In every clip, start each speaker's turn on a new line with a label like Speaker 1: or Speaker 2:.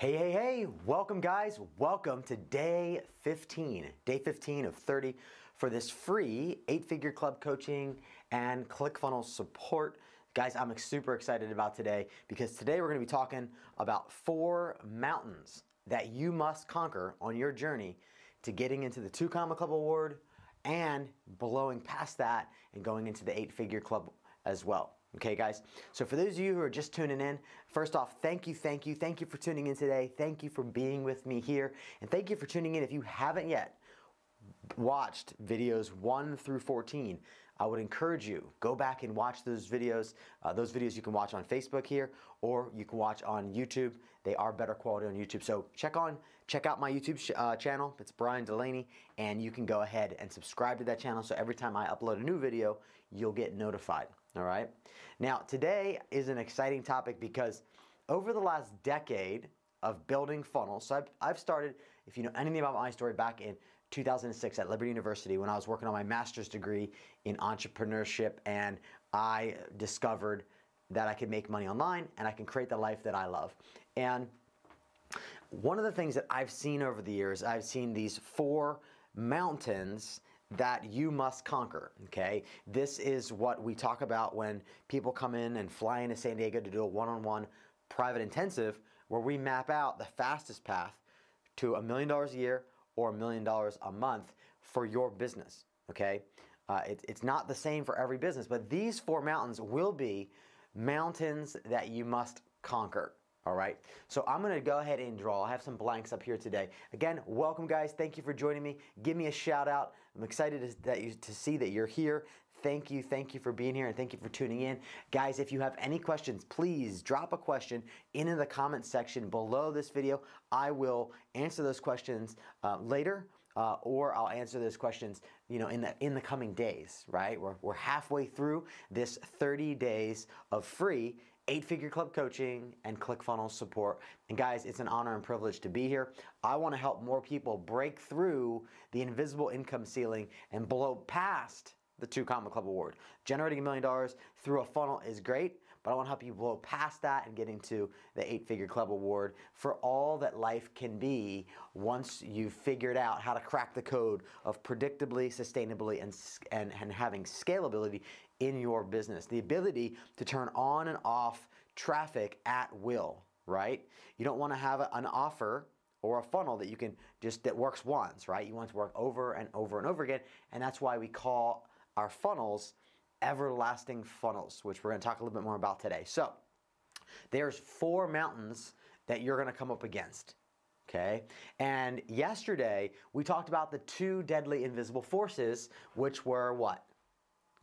Speaker 1: Hey, welcome guys. Welcome to day 15 of 30 for this free 8-figure club coaching and ClickFunnels support. Guys, I'm super excited about today because today we're going to be talking about 4 mountains that you must conquer on your journey to getting into the 2 Comma Club Award and blowing past that and going into the 8-figure club as well. Okay, guys, so for those of you who are just tuning in, first off, thank you for tuning in today. Thank you for being with me here, and thank you for tuning in. If you haven't yet watched videos 1 through 14, I would encourage you, go back and watch those videos. Those videos you can watch on Facebook here, or you can watch on YouTube. They are better quality on YouTube. So check out my YouTube channel. It's Bryan Dulaney, and you can go ahead and subscribe to that channel so every time I upload a new video, you'll get notified. All right. Now, today is an exciting topic because over the last decade of building funnels, so I've started, if you know anything about my story, back in 2006 at Liberty University when I was working on my master's degree in entrepreneurship, and I discovered that I could make money online and I can create the life that I love. And one of the things that I've seen over the years, I've seen these 4 mountains that you must conquer, okay? This is what we talk about when people come in and fly into San Diego to do a one-on-one private intensive where we map out the fastest path to $1 million a year or $1 million a month for your business, okay? It's not the same for every business, but these 4 mountains will be mountains that you must conquer. All right, so I'm going to go ahead and draw. I have some blanks up here today. Again, welcome guys. Thank you for joining me. Give me a shout out. I'm excited to see that you're here. Thank you for being here, and thank you for tuning in. Guys, if you have any questions, please drop a question into the comment section below this video. I will answer those questions later, or I'll answer those questions, you know, in the coming days. Right? We're halfway through this 30 days of free 8-figure club coaching and ClickFunnels support. And guys, it's an honor and privilege to be here. I want to help more people break through the invisible income ceiling and blow past the 2 Comma Club Award. Generating $1 million through a funnel is great, but I want to help you blow past that and get into the 8-figure club award for all that life can be once you've figured out how to crack the code of predictably, sustainably, and having scalability in your business. The ability to turn on and off traffic at will, right? You don't want to have an offer or a funnel that you can that works once, right? You want it to work over and over and over again, and that's why we call our funnels everlasting funnels, which we're going to talk a little bit more about today. So there's 4 mountains that you're going to come up against, okay? And yesterday we talked about the 2 deadly invisible forces, which were what?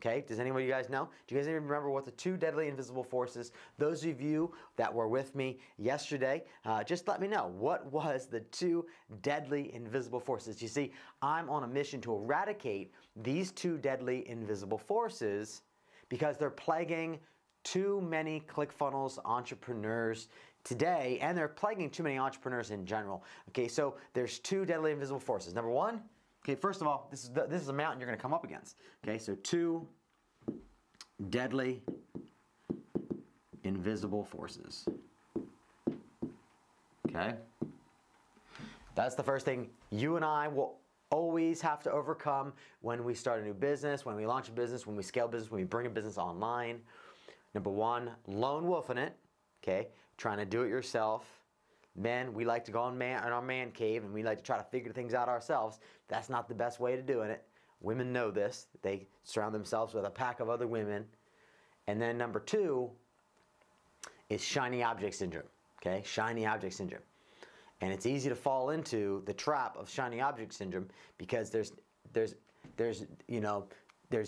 Speaker 1: Okay, does anyone of you guys know? Do you guys even remember what the 2 deadly invisible forces? Those of you that were with me yesterday, just let me know. What was the 2 deadly invisible forces? You see, I'm on a mission to eradicate these 2 deadly invisible forces because they're plaguing too many ClickFunnels entrepreneurs today, and they're plaguing too many entrepreneurs in general. Okay, so there's 2 deadly invisible forces. Number 1, okay, first of all, this is a mountain you're going to come up against. Okay, so 2 deadly invisible forces. Okay? That's the first thing you and I will always have to overcome when we start a new business, when we launch a business, when we scale business, when we bring a business online. Number 1, lone wolfing it. Okay? Trying to do it yourself. Men, we like to go in our man cave and we like to try to figure things out ourselves. That's not the best way to doing it. Women know this. They surround themselves with a pack of other women. And then number 2 is shiny object syndrome. Okay, shiny object syndrome. And it's easy to fall into the trap of shiny object syndrome because there's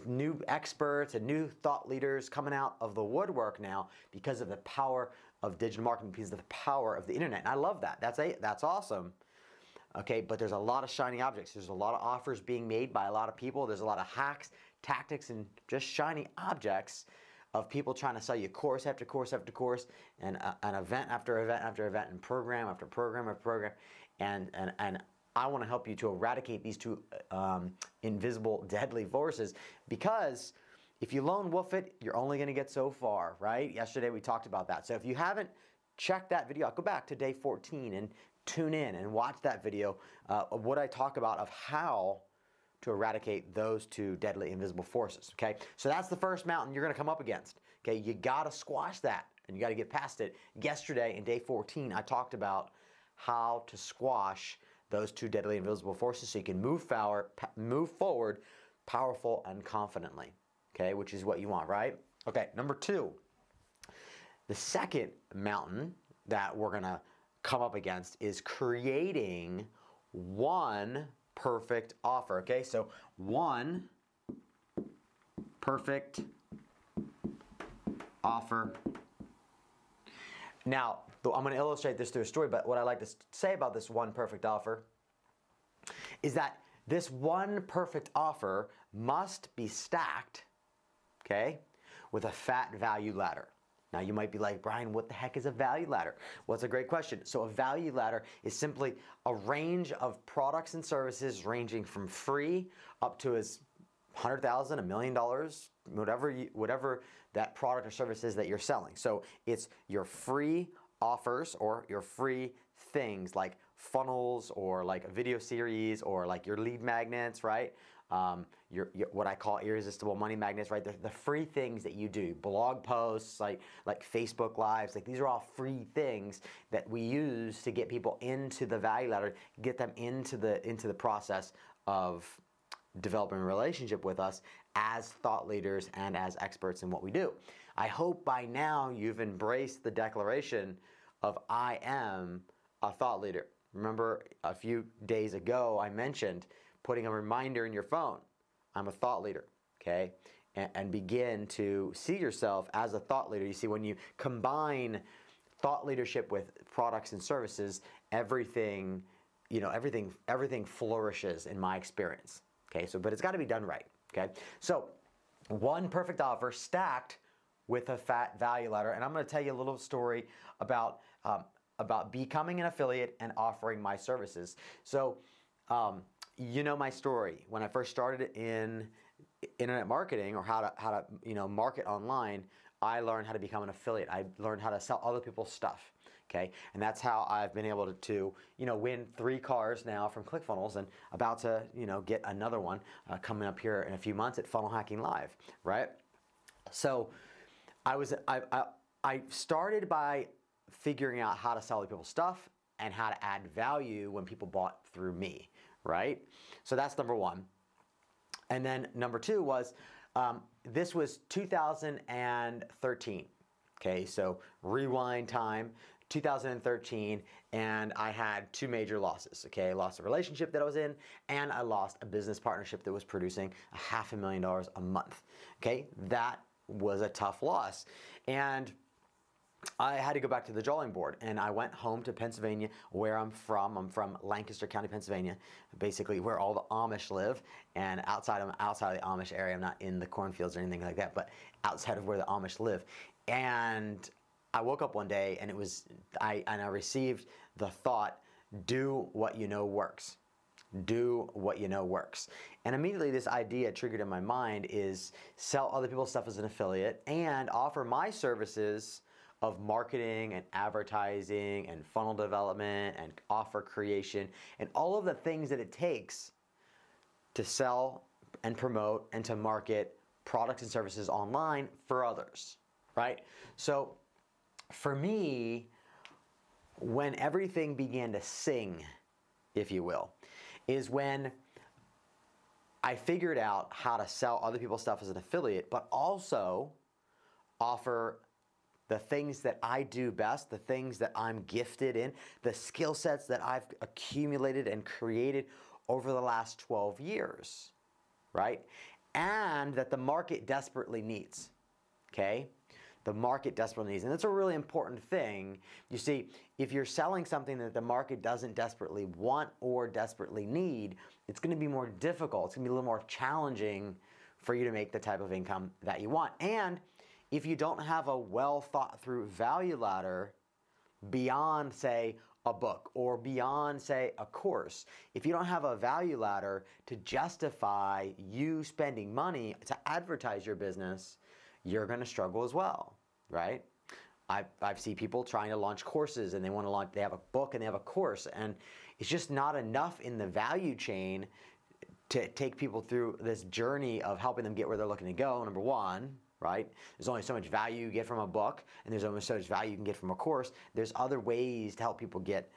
Speaker 1: new experts and new thought leaders coming out of the woodwork now because of the power of digital marketing, because of the power of the internet. And I love that. That's awesome. Okay, but there's a lot of shiny objects. There's a lot of offers being made by a lot of people. There's a lot of hacks, tactics, and just shiny objects of people trying to sell you course after course after course, and an event after event after event, and program after program after program. And I want to help you to eradicate these 2 invisible deadly forces, because if you lone wolf it, you're only going to get so far, right? Yesterday we talked about that. So if you haven't check that video out. Go back to day 14 and tune in and watch that video of what I talk about of how to eradicate those two deadly invisible forces, okay? So that's the first mountain you're gonna come up against, okay? You gotta squash that and you gotta get past it. Yesterday in day 14, I talked about how to squash those two deadly invisible forces so you can move forward powerful and confidently, okay? Which is what you want, right? Okay, number 2. The second mountain that we're gonna come up against is creating one perfect offer, okay? So one perfect offer. Now, I'm going to illustrate this through a story, but what I like to say about this one perfect offer is that this one perfect offer must be stacked, okay, with a fat value ladder. Now you might be like, Brian, what the heck is a value ladder? Well, it's a great question. So a value ladder is simply a range of products and services ranging from free up to as $100,000, $1 million, whatever that product or service is that you're selling. So it's your free offers or your free things like funnels or like a video series or like your lead magnets, right? Your what I call irresistible money magnets, right? The free things that you do, blog posts, like Facebook Lives, like these are all free things that we use to get people into the value ladder, get them into the process of developing a relationship with us as thought leaders and as experts in what we do. I hope by now you've embraced the declaration of I am a thought leader. Remember a few days ago I mentioned putting a reminder in your phone. I'm a thought leader, okay? And begin to see yourself as a thought leader. You see, when you combine thought leadership with products and services, everything flourishes in my experience, okay? So, but it's gotta be done right, okay? So, one perfect offer stacked with a fat value ladder. And I'm gonna tell you a little story about becoming an affiliate and offering my services. So, you know my story. When I first started in internet marketing or how to market online, I learned how to become an affiliate. I learned how to sell other people's stuff. Okay, and that's how I've been able to win 3 cars now from ClickFunnels, and about to get another one coming up here in a few months at Funnel Hacking Live, right? So I started by figuring out how to sell other people's stuff and how to add value when people bought through me, right? So that's number 1. And then number 2 was, this was 2013. Okay, so rewind time, 2013, and I had 2 major losses. Okay, I lost a relationship that I was in, and I lost a business partnership that was producing $500,000 a month. Okay, that was a tough loss. And I had to go back to the drawing board, and I went home to Pennsylvania, where I'm from. I'm from Lancaster County, Pennsylvania, basically where all the Amish live. And outside of the Amish area, I'm not in the cornfields or anything like that, but outside of where the Amish live. And I woke up one day, and I received the thought, do what you know works. Do what you know works. And immediately this idea triggered in my mind is sell other people's stuff as an affiliate and offer my services of marketing and advertising and funnel development and offer creation and all of the things that it takes to sell and promote and to market products and services online for others, right? So for me, when everything began to sing, if you will, is when I figured out how to sell other people's stuff as an affiliate, but also offer the things that I do best, the things that I'm gifted in, the skill sets that I've accumulated and created over the last 12 years, right? And that the market desperately needs, okay? The market desperately needs, and that's a really important thing. You see, if you're selling something that the market doesn't desperately want or desperately need, it's gonna be more difficult. It's gonna be a little more challenging for you to make the type of income that you want. And if you don't have a well thought through value ladder beyond, say, a book or beyond, say, a course, if you don't have a value ladder to justify you spending money to advertise your business, you're going to struggle as well, right? I've seen people trying to launch courses, and they want to launch, they have a book and they have a course, and it's just not enough in the value chain to take people through this journey of helping them get where they're looking to go, number one, right? There's only so much value you get from a book, and there's only so much value you can get from a course. There's other ways to help people get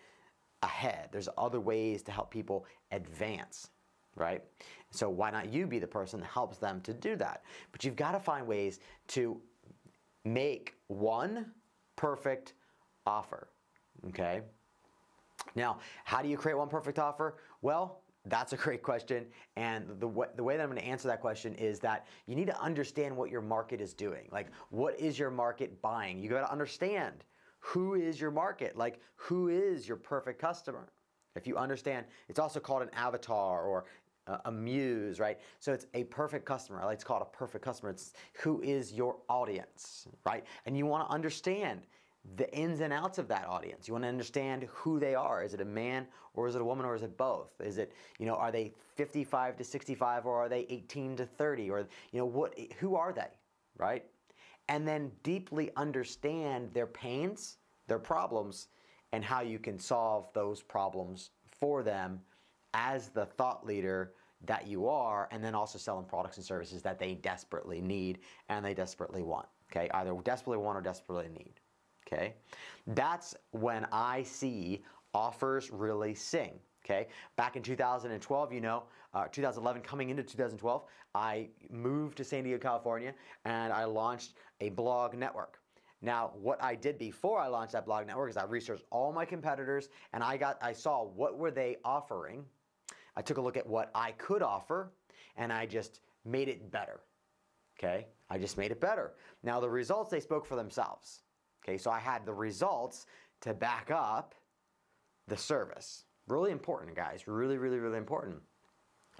Speaker 1: ahead. There's other ways to help people advance, right? So why not you be the person that helps them to do that? But you've got to find ways to make one perfect offer, okay? Now, how do you create one perfect offer? Well, that's a great question, and the way that I'm going to answer that question is that you need to understand what your market is doing. Like, what is your market buying? You got to understand who is your market, like who is your perfect customer. If you understand, it's also called an avatar or a muse, right? So it's a perfect customer. I like to call it a perfect customer. It's who is your audience, right? And you want to understand the ins and outs of that audience. You want to understand who they are. Is it a man or is it a woman or is it both? Is it, are they 55 to 65 or are they 18 to 30 or, who are they, right? And then deeply understand their pains, their problems, and how you can solve those problems for them as the thought leader that you are, and then also selling products and services that they desperately need and they desperately want, okay? Either desperately want or desperately need. Okay, that's when I see offers really sing. Okay, back in 2012, 2011 coming into 2012, I moved to San Diego, California, and I launched a blog network. Now, what I did before I launched that blog network is I researched all my competitors, and I saw what were they offering. I took a look at what I could offer, and I just made it better. Okay, I just made it better. Now, the results, they spoke for themselves. Okay, so I had the results to back up the service. Really important, guys. Really, really, really important.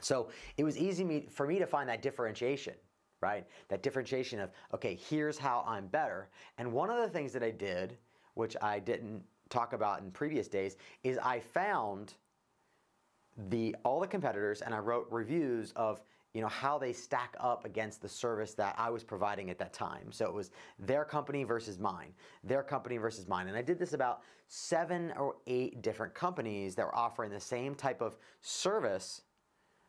Speaker 1: So it was easy for me to find that differentiation, right? That differentiation of, okay, here's how I'm better. And one of the things that I did, which I didn't talk about in previous days, is I found all the competitors and I wrote reviews of how they stack up against the service that I was providing at that time. So it was their company versus mine, their company versus mine. And I did this about 7 or 8 different companies that were offering the same type of service,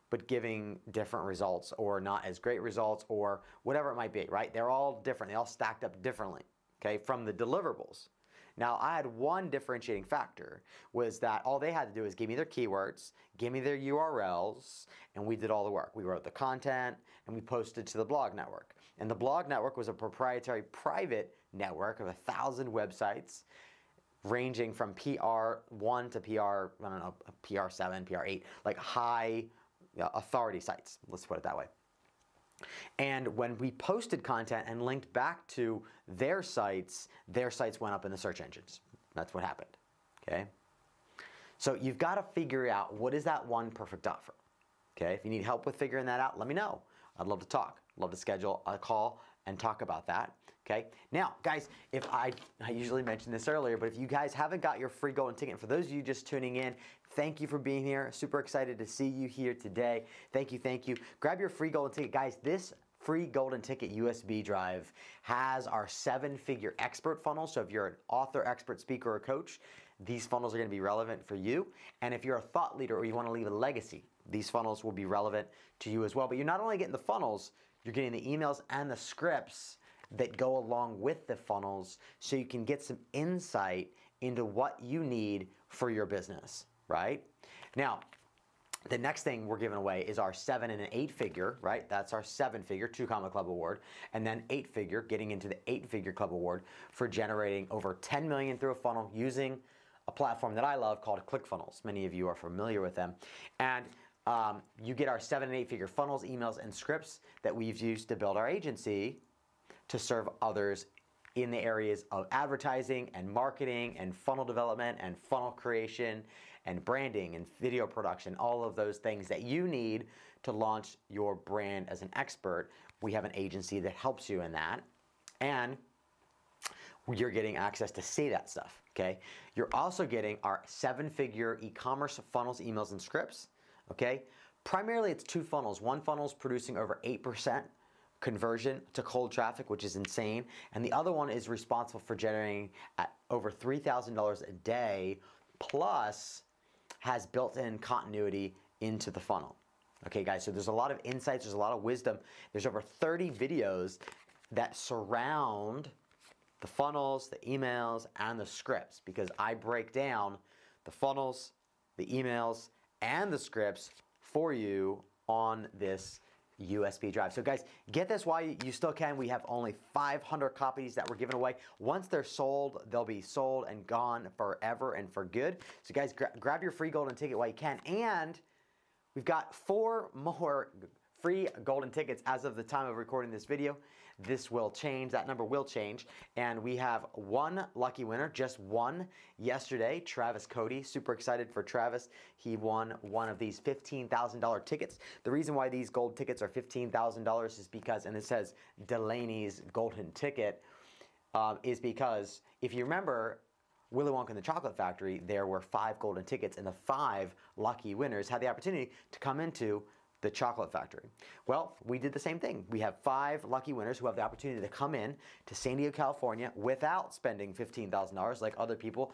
Speaker 1: but giving different results or not as great results or whatever it might be, right? They're all different. They all stacked up differently, okay, from the deliverables. Now, I had one differentiating factor, was that all they had to do is give me their keywords, give me their URLs, and we did all the work. We wrote the content, and we posted to the blog network. And the blog network was a proprietary private network of 1,000 websites, ranging from PR1 to PR7, PR8, like high authority sites. Let's put it that way. And when we posted content and linked back to their sites went up in the search engines. That's what happened, okay? So you've got to figure out what is that one perfect offer, okay? If you need help with figuring that out, let me know. I'd love to talk. Love to schedule a call and talk about that, okay? Now, guys, if I usually mentioned this earlier, but if you guys haven't got your free golden ticket, for those of you just tuning in, thank you for being here. Super excited to see you here today. Thank you, thank you. Grab your free golden ticket. Guys, this free golden ticket USB drive has our 7-figure expert funnel. So if you're an author, expert, speaker, or coach, these funnels are going to be relevant for you. And if you're a thought leader or you want to leave a legacy, these funnels will be relevant to you as well. But you're not only getting the funnels, you're getting the emails and the scripts that go along with the funnels, so you can get some insight into what you need for your business, right? Now, the next thing we're giving away is our 7 and an 8-figure, right? That's our 7-figure 2 Comma Club Award, and then 8-figure, getting into the 8-figure Club Award for generating over 10 million through a funnel using a platform that I love called ClickFunnels. Many of you are familiar with them. And you get our 7 and 8-figure funnels, emails, and scripts that we've used to build our agency to serve others in the areas of advertising and marketing and funnel development and funnel creation and branding and video production, all of those things that you need to launch your brand as an expert. We have an agency that helps you in that, and you're getting access to see that stuff, okay? You're also getting our 7-figure e-commerce funnels, emails, and scripts, okay? Primarily, it's 2 funnels. One funnel is producing over 8% conversion to cold traffic, which is insane. And the other one is responsible for generating at over $3,000 a day, plus has built-in continuity into the funnel. Okay, guys, so there's a lot of insights, there's a lot of wisdom. There's over 30 videos that surround the funnels, the emails, and the scripts, because I break down the funnels, the emails, and the scripts for you on this USB drive. So guys, get this while you still can. We have only 500 copies that we're giving away. Once they're sold, they'll be sold and gone forever and for good. So guys, grab your free golden ticket while you can. And we've got 4 more free golden tickets as of the time of recording this video. This will change, that number will change. And we have 1 lucky winner, just 1 yesterday, Travis Cody. Super excited for Travis. He won one of these $15,000 tickets. The reason why these gold tickets are $15,000 is because, and it says Dulaney's golden ticket, is because if you remember, Willy Wonka and the Chocolate Factory, there were 5 golden tickets, and the 5 lucky winners had the opportunity to come into the Chocolate Factory. Well, we did the same thing. We have 5 lucky winners who have the opportunity to come in to San Diego, California without spending $15,000 like other people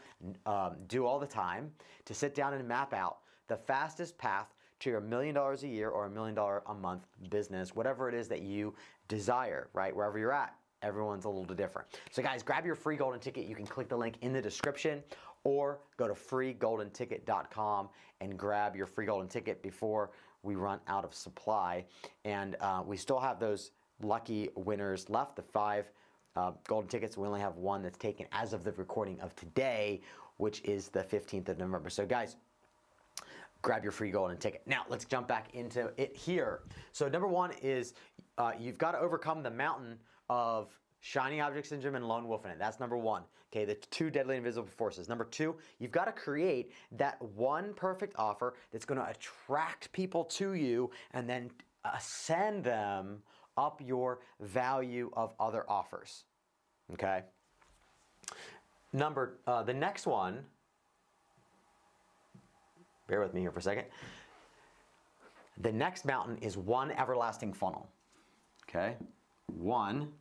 Speaker 1: do all the time, to sit down and map out the fastest path to your $1 million a year or $1 million a month business, whatever it is that you desire, right? Wherever you're at, everyone's a little different. So guys, grab your free golden ticket. You can click the link in the description or go to freegoldenticket.com and grab your free golden ticket before we run out of supply. And we still have those lucky winners left, the 5 golden tickets. We only have 1 that's taken as of the recording of today, which is the 15th of November. So guys, grab your free golden ticket. Now let's jump back into it here. So number 1 is you've got to overcome the mountain of shiny object syndrome and lone wolf in it. That's number 1. Okay, the 2 deadly invisible forces. Number 2, you've got to create that one perfect offer that's going to attract people to you and then send them up your value of other offers. Okay. The next one, bear with me here for a second. The next mountain is one everlasting funnel. Okay, one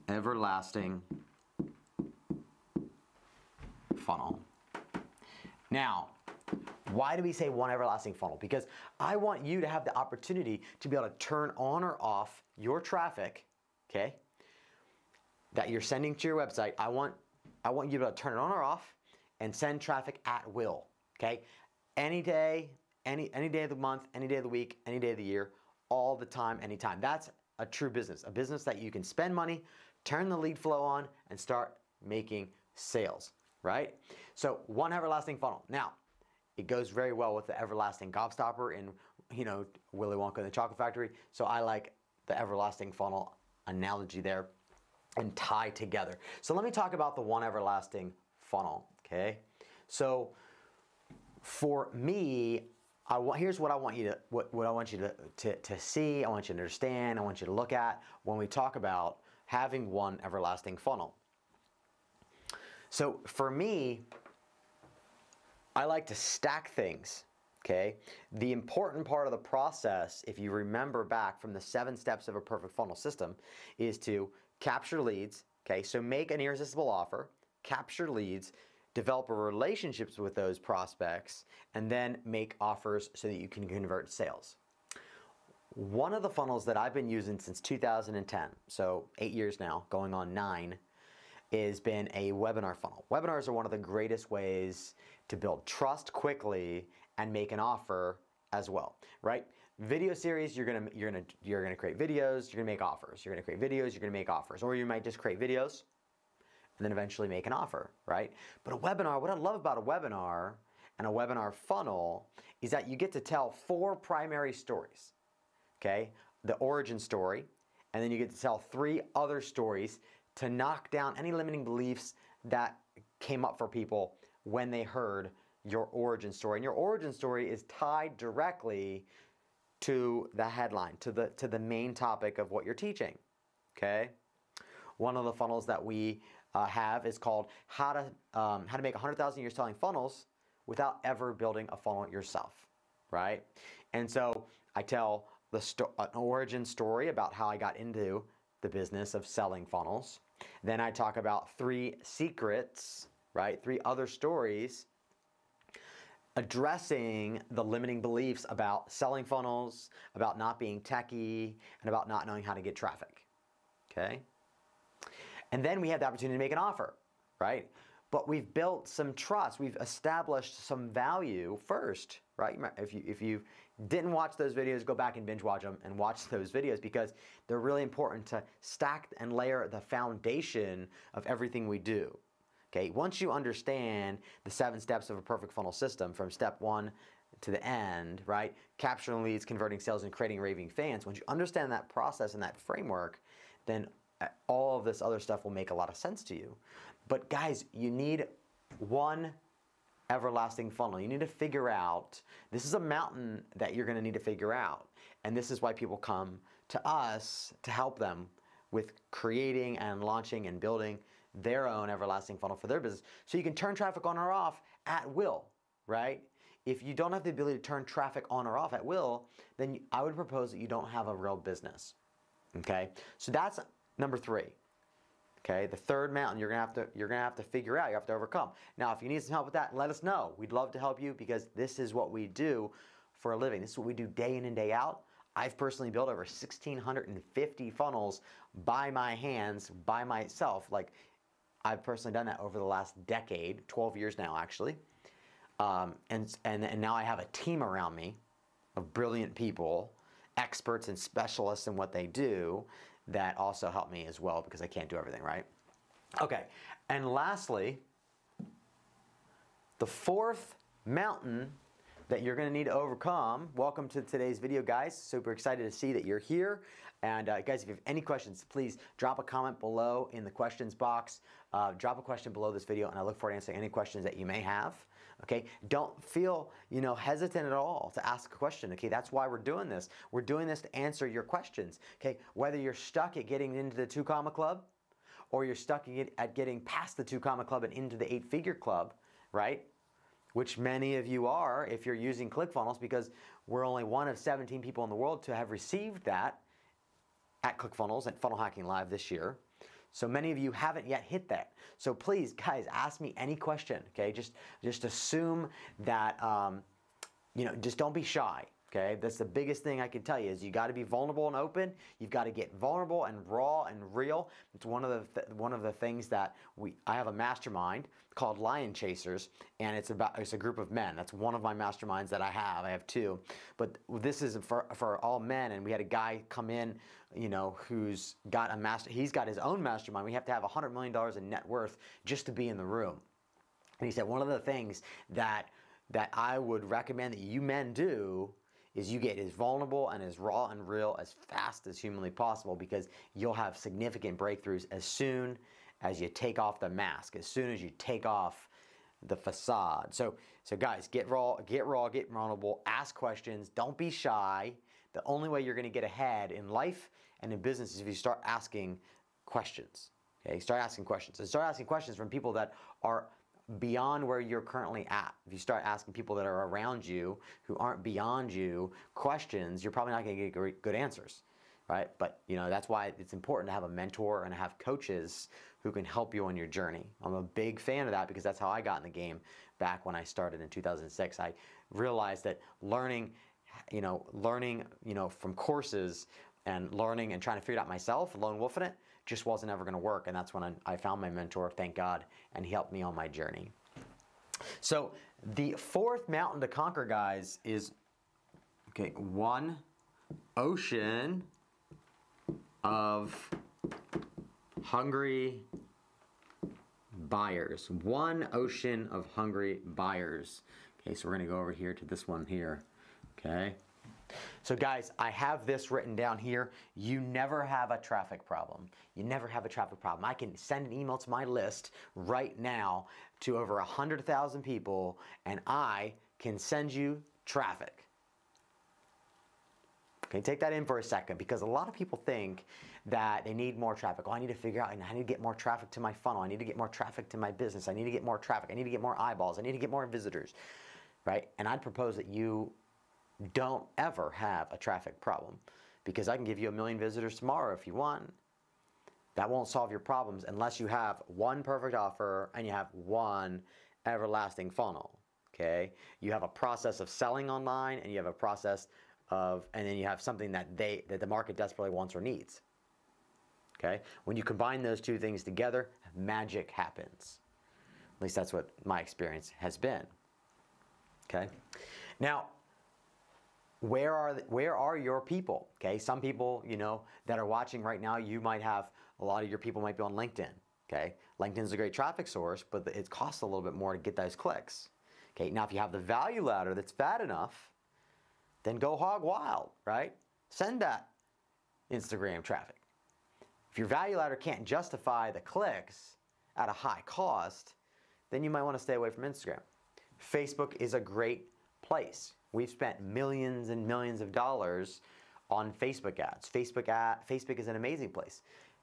Speaker 1: everlasting funnel. Now, why do we say one everlasting funnel? Because I want you to have the opportunity to be able to turn on or off your traffic, okay, that you're sending to your website. I want you to be able to turn it on or off and send traffic at will, okay? Any day, any day of the month, any day of the week, any day of the year, all the time, anytime. That's a true business, a business that you can spend money, turn the lead flow on, and start making sales, right? So one everlasting funnel. Now, it goes very well with the everlasting gobstopper in, Willy Wonka and the Chocolate Factory. So I like the everlasting funnel analogy there and tie together. So let me talk about the one everlasting funnel, okay? So for me, here's what I want you to see, I want you to understand, I want you to look at when we talk about having one everlasting funnel. So for me, I like to stack things, okay? The important part of the process, if you remember back from the 7 steps of a perfect funnel system, is to capture leads, okay? So make an irresistible offer, capture leads, develop relationships with those prospects, and then make offers so that you can convert sales. One of the funnels that I've been using since 2010, so 8 years now, going on 9, has been a webinar funnel. Webinars are one of the greatest ways to build trust quickly and make an offer as well, right? Video series, you're gonna create videos, you're gonna make offers. You're gonna create videos, you're gonna make offers, or you might just create videos and then eventually make an offer, right? But a webinar, what I love about a webinar and a webinar funnel is that you get to tell 4 primary stories, okay? The origin story, and then you get to tell 3 other stories to knock down any limiting beliefs that came up for people when they heard your origin story. And your origin story is tied directly to the headline, to the main topic of what you're teaching, okay? One of the funnels that we have is called how to make 100,000 years selling funnels without ever building a funnel yourself, right? And so I tell an origin story about how I got into the business of selling funnels. Then I talk about 3 secrets, right? 3 other stories addressing the limiting beliefs about selling funnels, about not being techie, and about not knowing how to get traffic, okay? And then we have the opportunity to make an offer, right? But we've built some trust. We've established some value first, right? If you didn't watch those videos, go back and binge watch them and watch those videos because they're really important to stack and layer the foundation of everything we do. Okay, once you understand the 7 steps of a perfect funnel system from step 1 to the end, right? Capturing leads, converting sales, and creating raving fans. Once you understand that process and that framework, then all of this other stuff will make a lot of sense to you. But guys, you need one everlasting funnel. You need to figure out, this is a mountain that you're going to need to figure out. And this is why people come to us to help them with creating and launching and building their own everlasting funnel for their business. So you can turn traffic on or off at will, right? If you don't have the ability to turn traffic on or off at will, then I would propose that you don't have a real business, okay? So that's number 3. Okay, the third mountain you're gonna have to figure out, you have to overcome. Now, if you need some help with that, let us know. We'd love to help you because this is what we do for a living. This is what we do day in and day out. I've personally built over 1,650 funnels by my hands, by myself. Like, I've personally done that over the last decade, 12 years now actually. And now I have a team around me of brilliant people, experts and specialists in what they do, that also help me as well because I can't do everything, right? Okay, and lastly, the 4th mountain that you're gonna need to overcome. Welcome to today's video, guys. Super excited to see that you're here. And guys, if you have any questions, please drop a comment below in the questions box. Drop a question below this video, and I look forward to answering any questions that you may have. Okay, don't feel hesitant at all to ask a question. Okay, that's why we're doing this. We're doing this to answer your questions. Okay, whether you're stuck at getting into the 2 comma club, or you're stuck at getting past the 2 comma club and into the 8-figure club, right? Which many of you are if you're using ClickFunnels, because we're only one of 17 people in the world to have received that at ClickFunnels at Funnel Hacking Live this year. So many of you haven't yet hit that. So please, guys, ask me any question, okay? Just assume that, just don't be shy, okay? That's the biggest thing I can tell you is you got to be vulnerable and open. You've got to get vulnerable and raw and real. It's one of the things that I have a mastermind called Lion Chasers, and it's a group of men. That's one of my masterminds that I have. I have 2, but this is for all men. And we had a guy come in, who's got he's got his own mastermind. We have to have $100 million in net worth just to be in the room. And he said one of the things that I would recommend that you men do is you get as vulnerable and as raw and real as fast as humanly possible, because you'll have significant breakthroughs as soon as you take off the mask, as soon as you take off the facade. So guys, get raw, get vulnerable, ask questions, don't be shy. The only way you're going to get ahead in life and in business is if you start asking questions. Okay, start asking questions, and start asking questions from people that are beyond where you're currently at. If you start asking people that are around you who aren't beyond you questions, you're probably not going to get good answers, right? But that's why it's important to have a mentor and have coaches who can help you on your journey. I'm a big fan of that because that's how I got in the game back when I started in 2006. I realized that learning from courses and learning and trying to figure it out myself, lone wolfing it, just wasn't ever going to work. And that's when I found my mentor, thank God, and he helped me on my journey. So the 4th mountain to conquer, guys, is, okay, 1 ocean of hungry buyers. 1 ocean of hungry buyers. Okay, so we're going to go over here to this one here. Okay. So guys, I have this written down here. You never have a traffic problem. You never have a traffic problem. I can send an email to my list right now to over 100,000 people, and I can send you traffic. Okay, take that in for a second, because a lot of people think that they need more traffic. Oh, I need to figure out, I need to get more traffic to my funnel. I need to get more traffic to my business. I need to get more traffic. I need to get more eyeballs. I need to get more visitors, right? And I'd propose that you don't ever have a traffic problem, because I can give you 1 million visitors tomorrow if you want. That won't solve your problems unless you have one perfect offer and you have one everlasting funnel, okay? You have a process of selling online, and you have a process of, and then you have something that the market desperately wants or needs, okay? When you combine those two things together, magic happens. At least that's what my experience has been, okay? Now, where are your people? Okay, some people, you know, that are watching right now, you might have, a lot of your people might be on LinkedIn. Okay, LinkedIn's a great traffic source, but it costs a little bit more to get those clicks. Okay, now if you have the value ladder that's fat enough, then go hog wild, right? Send that Instagram traffic. If your value ladder can't justify the clicks at a high cost, then you might want to stay away from Instagram. Facebook is a great place. We've spent millions and millions of dollars on Facebook ads. Facebook is an amazing place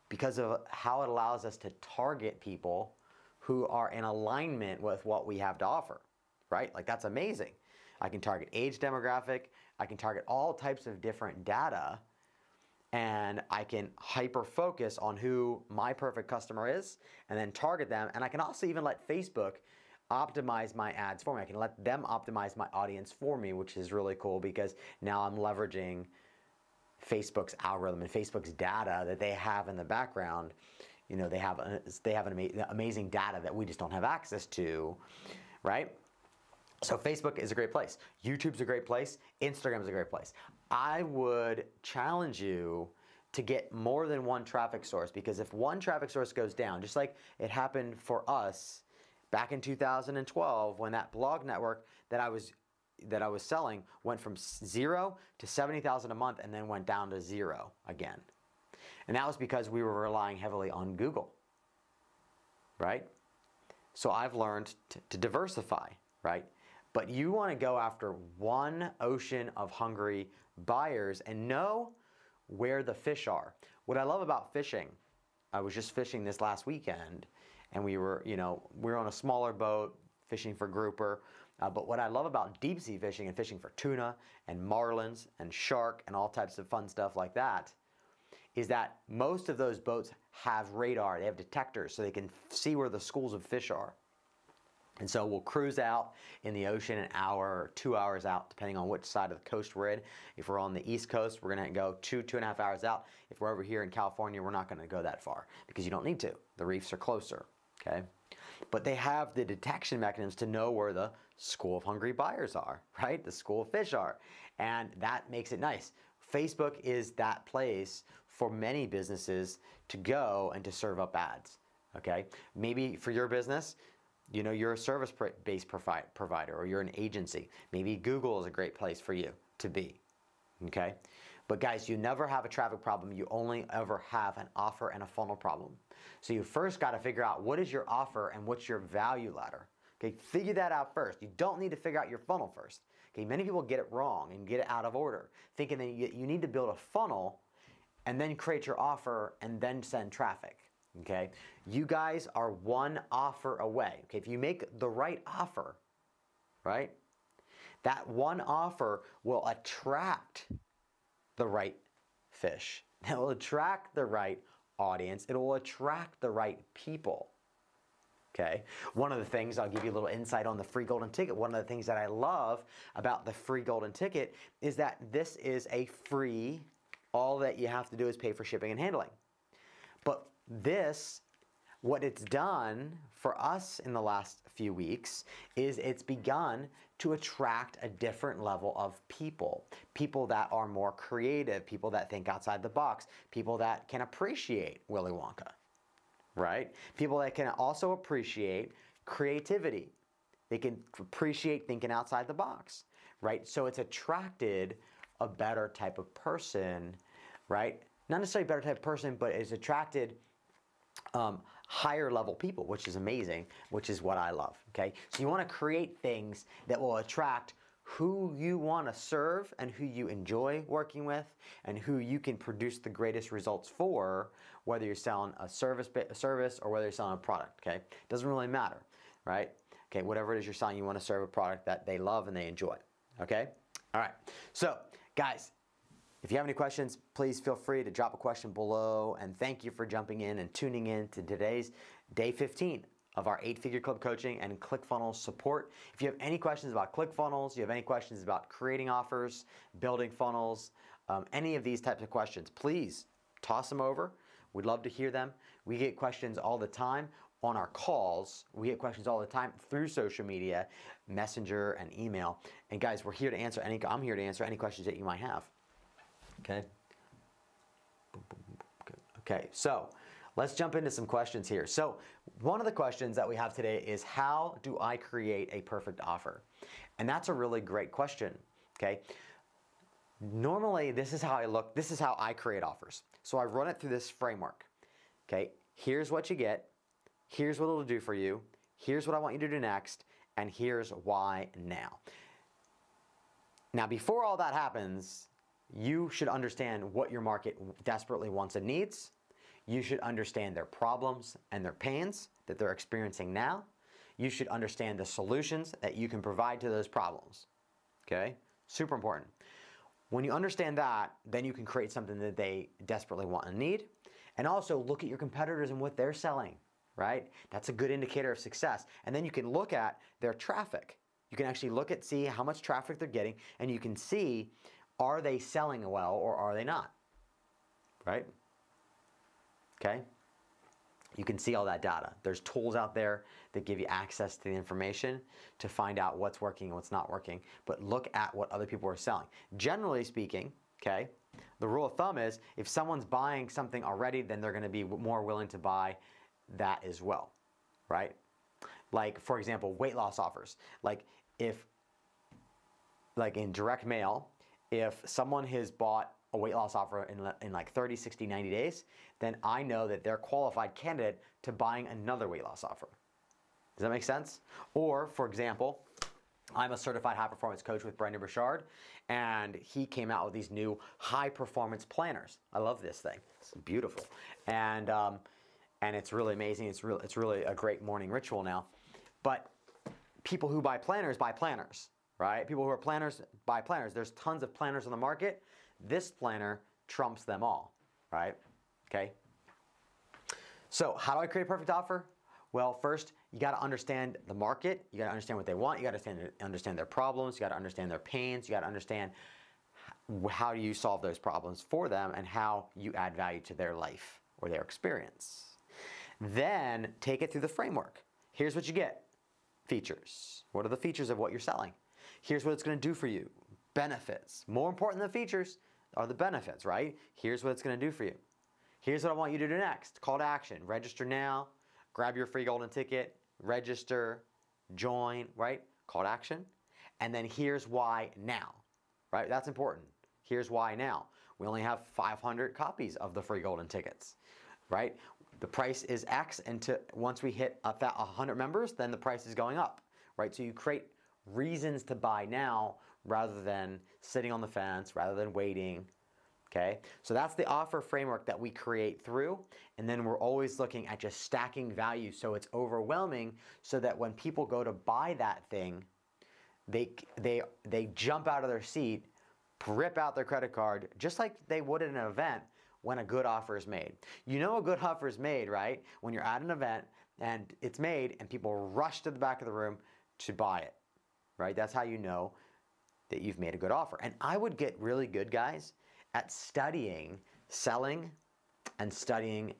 Speaker 1: because of how it allows us to target people who are in alignment with what we have to offer, right? Like, that's amazing. I can target age demographic, I can target all types of different data, and I can hyper focus on who my perfect customer is and then target them. And I can also even let Facebook optimize my ads for me. I can let them optimize my audience for me, which is really cool, because now I'm leveraging Facebook's algorithm and Facebook's data that they have in the background. You know, they have an amazing data that we just don't have access to, right? So Facebook is a great place. YouTube's a great place. Instagram's a great place. I would challenge you to get more than one traffic source, because if one traffic source goes down, just like it happened for us back in 2012, when that blog network that I was selling went from 0 to 70,000 a month and then went down to 0 again. And that was because we were relying heavily on Google, right? So I've learned to diversify, right? But you want to go after one ocean of hungry buyers and know where the fish are. What I love about fishing, I was just fishing this last weekend, and we were on a smaller boat fishing for grouper. But what I love about deep sea fishing and fishing for tuna and marlins and shark and all types of fun stuff like that is that most of those boats have radar. They have detectors, so they can see where the schools of fish are. And so we'll cruise out in the ocean an hour or 2 hours out, depending on which side of the coast we're in. If we're on the East Coast, we're going to go 2.5 hours out. If we're over here in California, we're not going to go that far, because you don't need to. The reefs are closer, okay? But they have the detection mechanisms to know where the school of hungry buyers are, right? The school of fish are. And that makes it nice. Facebook is that place for many businesses to go and to serve up ads, okay? Maybe for your business, you know, you're a service-based provider, or you're an agency. Maybe Google is a great place for you to be, okay? But guys, you never have a traffic problem. You only ever have an offer and a funnel problem. So you first got to figure out what is your offer and what's your value ladder. Okay, figure that out first. You don't need to figure out your funnel first. Okay, many people get it wrong and get it out of order, thinking that you need to build a funnel and then create your offer and then send traffic. Okay, you guys are one offer away. Okay, if you make the right offer, right, that one offer will attract the right fish. It will attract the right audience. It will attract the right people. Okay, one of the things, I'll give you a little insight on the free golden ticket. One of the things that I love about the free golden ticket is that this is a free, all that you have to do is pay for shipping and handling. But this, what it's done for us in the last few weeks is it's begun to attract a different level of people. People that are more creative, people that think outside the box, people that can appreciate Willy Wonka, right? People that can also appreciate creativity. They can appreciate thinking outside the box, right? So it's attracted a better type of person, right? Not necessarily a better type of person, but it's attracted higher level people, which is amazing, which is what I love, okay? So you want to create things that will attract who you want to serve and who you enjoy working with and who you can produce the greatest results for, whether you're selling a service or whether you're selling a product, okay? Doesn't really matter, right? Okay, whatever it is you're selling, you want to serve a product that they love and they enjoy, okay? All right, so guys, if you have any questions, please feel free to drop a question below, and thank you for jumping in and tuning in to today's day 15 of our 8-figure club coaching and ClickFunnels support. If you have any questions about ClickFunnels, you have any questions about creating offers, building funnels, any of these types of questions, please toss them over. We'd love to hear them. We get questions all the time on our calls. We get questions all the time through social media, Messenger, and email. And guys, I'm here to answer any questions that you might have. Okay. Okay, so let's jump into some questions here. So one of the questions that we have today is, how do I create a perfect offer? And that's a really great question, okay? Normally, this is how I create offers. So I run it through this framework, okay? Here's what you get, here's what it'll do for you, here's what I want you to do next, and here's why now. Now, before all that happens, you should understand what your market desperately wants and needs. You should understand their problems and their pains that they're experiencing now. You should understand the solutions that you can provide to those problems. Okay? Super important. When you understand that, then you can create something that they desperately want and need. And also look at your competitors and what they're selling, right? That's a good indicator of success. And then you can look at their traffic. You can actually see how much traffic they're getting, and you can see, are they selling well or are they not, right? Okay? You can see all that data. There's tools out there that give you access to the information to find out what's working and what's not working, but look at what other people are selling. Generally speaking, okay, the rule of thumb is if someone's buying something already, then they're going to be more willing to buy that as well, right? Like, for example, weight loss offers. Like in direct mail, if someone has bought a weight loss offer in like 30, 60, 90 days, then I know that they're a qualified candidate to buying another weight loss offer. Does that make sense? Or, for example, I'm a certified high performance coach with Bryan, and he came out with these new high performance planners. I love this thing. It's beautiful. And it's really amazing. It's really a great morning ritual now. But people who buy planners, right? People who are planners buy planners. There's tons of planners on the market. This planner trumps them all, right? Okay. So how do I create a perfect offer? Well, first, you got to understand the market. You got to understand what they want. You got to understand their problems. You got to understand their pains. You got to understand how you solve those problems for them and how you add value to their life or their experience. Then take it through the framework. Here's what you get. Features. What are the features of what you're selling? Here's what it's going to do for you. Benefits. More important than features are the benefits, right? Here's what it's going to do for you. Here's what I want you to do next. Call to action. Register now. Grab your free golden ticket. Register. Join, right? Call to action. And then here's why now, right? That's important. Here's why now. We only have 500 copies of the free golden tickets, right? The price is X, and once we hit 100 members, then the price is going up, right? So you create reasons to buy now rather than sitting on the fence, rather than waiting, okay? So that's the offer framework that we create through, and then we're always looking at just stacking value so it's overwhelming, so that when people go to buy that thing, they jump out of their seat, rip out their credit card, just like they would at an event when a good offer is made. You know a good offer is made, right? When you're at an event and it's made and people rush to the back of the room to buy it, right? That's how you know that you've made a good offer. And I would get really good, guys, at studying selling and studying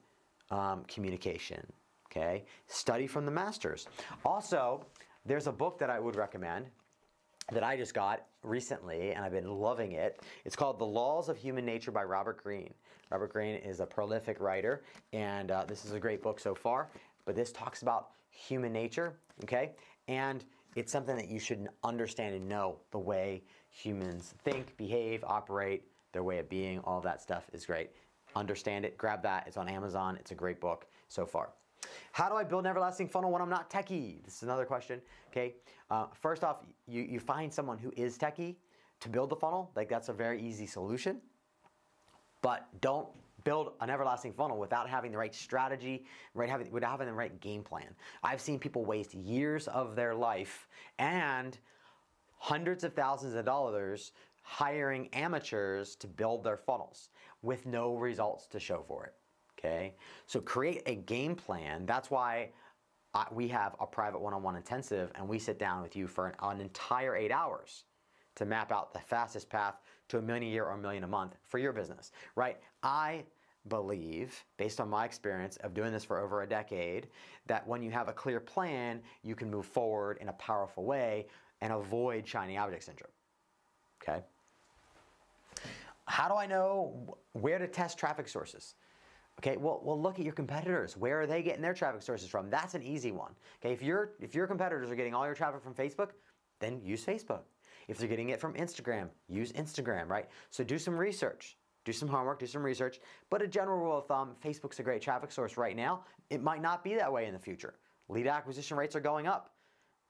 Speaker 1: communication, okay? Study from the masters. Also, there's a book that I would recommend that I just got recently, and I've been loving it. It's called The Laws of Human Nature by Robert Greene. Robert Greene is a prolific writer, and this is a great book so far, but this talks about human nature, okay? And it's something that you should understand and know, the way humans think, behave, operate, their way of being, all that stuff is great. Understand it, grab that, it's on Amazon, it's a great book so far. How do I build an everlasting funnel when I'm not techie? This is another question, okay? First off, you find someone who is techie to build the funnel. Like, that's a very easy solution. But don't build an everlasting funnel without having the right strategy, without having the right game plan. I've seen people waste years of their life and hundreds of thousands of dollars hiring amateurs to build their funnels with no results to show for it. Okay, so create a game plan. That's why we have a private one-on-one intensive, and we sit down with you for an entire 8 hours to map out the fastest path to $1 million a year or $1 million a month for your business, right? I believe, based on my experience of doing this for over a decade, that when you have a clear plan, you can move forward in a powerful way and avoid shiny object syndrome, okay? How do I know where to test traffic sources? Okay, well, look at your competitors. Where are they getting their traffic sources from? That's an easy one. Okay, if your competitors are getting all your traffic from Facebook, then use Facebook. If they're getting it from Instagram, use Instagram, right? So do some research, do some homework, do some research. But a general rule of thumb, Facebook's a great traffic source right now. It might not be that way in the future. Lead acquisition rates are going up,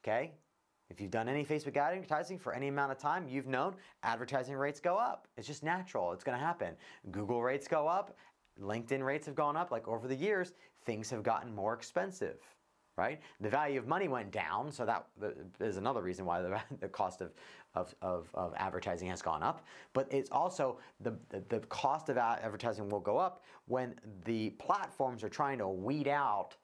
Speaker 1: okay? If you've done any Facebook advertising for any amount of time, you've known advertising rates go up. It's just natural. It's going to happen. Google rates go up. LinkedIn rates have gone up. Like over the years, things have gotten more expensive, right? The value of money went down, so that is another reason why the cost of advertising has gone up. But it's also the cost of advertising will go up when the platforms are trying to weed out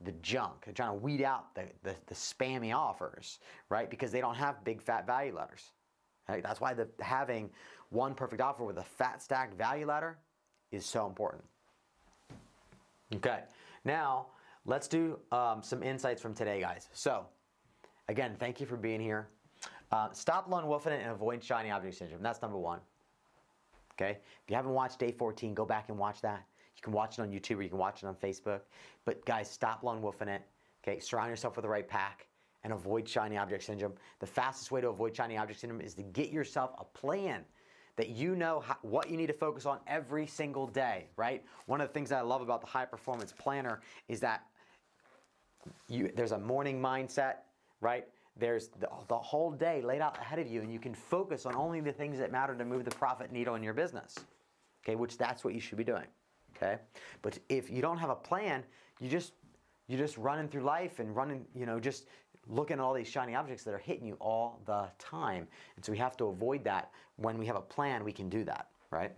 Speaker 1: the junk. They're trying to weed out the spammy offers, right? Because they don't have big fat value ladders. Right? That's why having one perfect offer with a fat stacked value ladder is so important. Okay, now let's do some insights from today, guys. So, again, thank you for being here. Stop lone wolfing it and avoid shiny object syndrome. That's number one. Okay, if you haven't watched day 14, go back and watch that. You can watch it on YouTube or you can watch it on Facebook. But guys, stop lone wolfing it. Okay, surround yourself with the right pack and avoid shiny object syndrome. The fastest way to avoid shiny object syndrome is to get yourself a plan that you know what you need to focus on every single day, right? One of the things that I love about the high performance planner is that there's a morning mindset, right? There's the whole day laid out ahead of you, and you can focus on only the things that matter to move the profit needle in your business, okay? Which that's what you should be doing, okay? But if you don't have a plan, you're just running through life and running, just looking at all these shiny objects that are hitting you all the time. And so we have to avoid that. When we have a plan, we can do that, right?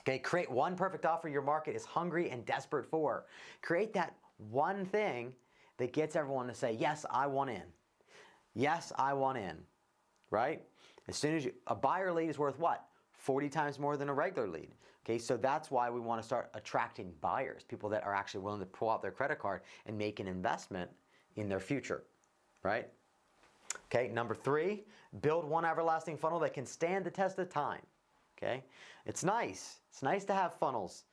Speaker 1: Okay, create one perfect offer your market is hungry and desperate for. Create that one thing that gets everyone to say, yes, I want in. Yes, I want in, right? As soon as a buyer lead is worth what? 40 times more than a regular lead. Okay, so that's why we want to start attracting buyers, people that are actually willing to pull out their credit card and make an investment in their future, right? Okay, number 3, build one everlasting funnel that can stand the test of time. Okay, it's nice. It's nice to have funnels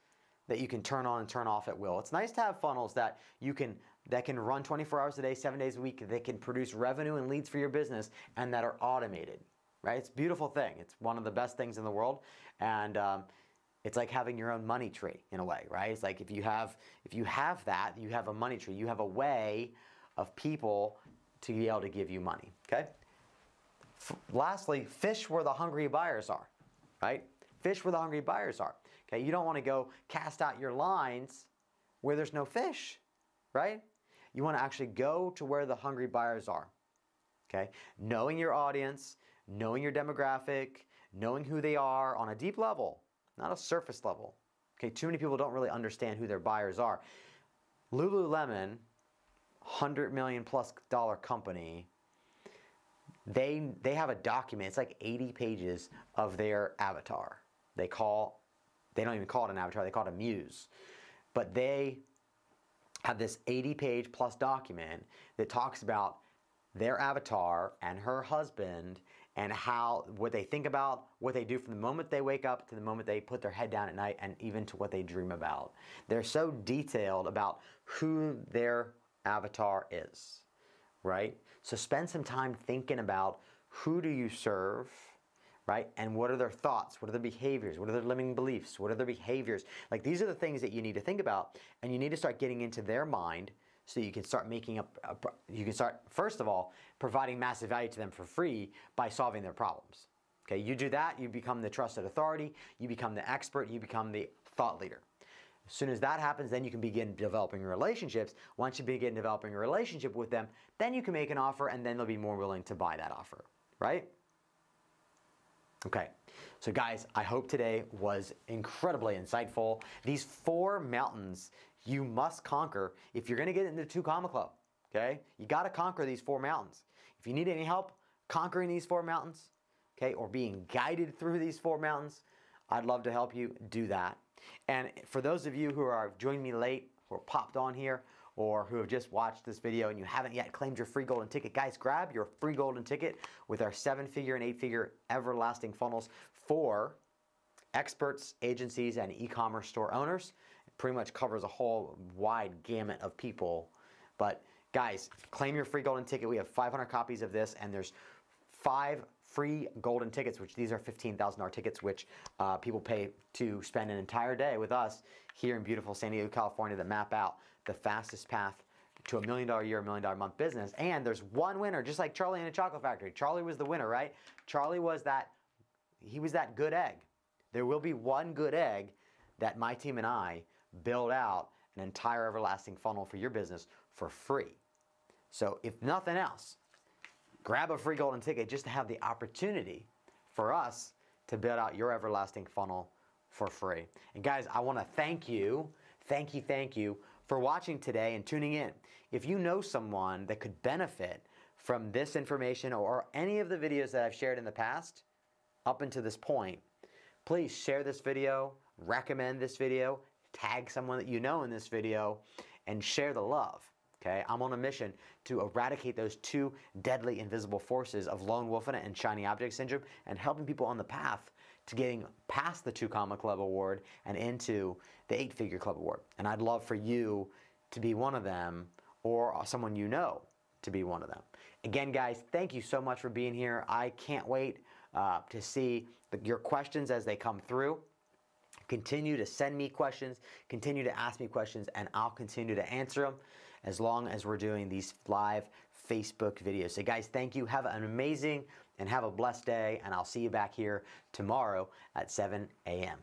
Speaker 1: that you can turn on and turn off at will. It's nice to have funnels that can run 24 hours a day, 7 days a week, that can produce revenue and leads for your business and that are automated, right? It's a beautiful thing. It's one of the best things in the world, and it's like having your own money tree in a way, right? It's like if you have that, you have a money tree. You have a way of people to be able to give you money, okay? Lastly, fish where the hungry buyers are, right? Fish where the hungry buyers are, okay? You don't want to go cast out your lines where there's no fish, right? You want to actually go to where the hungry buyers are, okay? Knowing your audience, knowing your demographic, knowing who they are on a deep level, not a surface level, okay? Too many people don't really understand who their buyers are. Lululemon, $100 million plus company, they have a document. It's like 80 pages of their avatar. They don't even call it an avatar. They call it a muse. But they have this 80-page plus document that talks about their avatar and her husband and what they think about, what they do from the moment they wake up to the moment they put their head down at night, and even to what they dream about. They're so detailed about who their avatar is, right? So spend some time thinking about who do you serve, right? And what are their thoughts? What are their behaviors? What are their limiting beliefs? What are their behaviors? Like, these are the things that you need to think about, and you need to start getting into their mind so you can start first of all, providing massive value to them for free by solving their problems. Okay, you do that, you become the trusted authority, you become the expert, you become the thought leader. As soon as that happens, then you can begin developing relationships. Once you begin developing a relationship with them, then you can make an offer, and then they'll be more willing to buy that offer, right? Okay, so guys, I hope today was incredibly insightful. These 4 mountains you must conquer if you're gonna get into the 2 Comma Club, okay? You gotta conquer these 4 mountains. If you need any help conquering these 4 mountains, okay, or being guided through these 4 mountains, I'd love to help you do that. And for those of you who are joining me late, or popped on here, or who have just watched this video and you haven't yet claimed your free golden ticket, guys, grab your free golden ticket with our 7-figure and 8-figure everlasting funnels for experts, agencies, and e-commerce store owners. It pretty much covers a whole wide gamut of people. But guys, claim your free golden ticket. We have 500 copies of this, and there's 5 free golden tickets, which these are $15,000 tickets, which people pay to spend an entire day with us here in beautiful San Diego, California, that map out the fastest path to $1 million a year, $1 million a month business. And there's one winner, just like Charlie in a chocolate factory. Charlie was the winner, right? Charlie was he was that good egg. There will be one good egg that my team and I build out an entire everlasting funnel for your business for free. So if nothing else, grab a free golden ticket just to have the opportunity for us to build out your everlasting funnel for free. And guys, I want to thank you for watching today and tuning in. If you know someone that could benefit from this information or any of the videos that I've shared in the past up until this point, please share this video, recommend this video, tag someone that you know in this video, and share the love. Okay, I'm on a mission to eradicate those 2 deadly invisible forces of lone wolfing and shiny object syndrome, and helping people on the path to getting past the 2 Comma Club award and into the 8-figure club award. And I'd love for you to be one of them, or someone you know to be one of them. Again, guys, thank you so much for being here. I can't wait to see your questions as they come through. Continue to send me questions, continue to ask me questions, and I'll continue to answer them as long as we're doing these live Facebook videos. So guys, thank you. Have an amazing and have a blessed day, and I'll see you back here tomorrow at 7 a.m.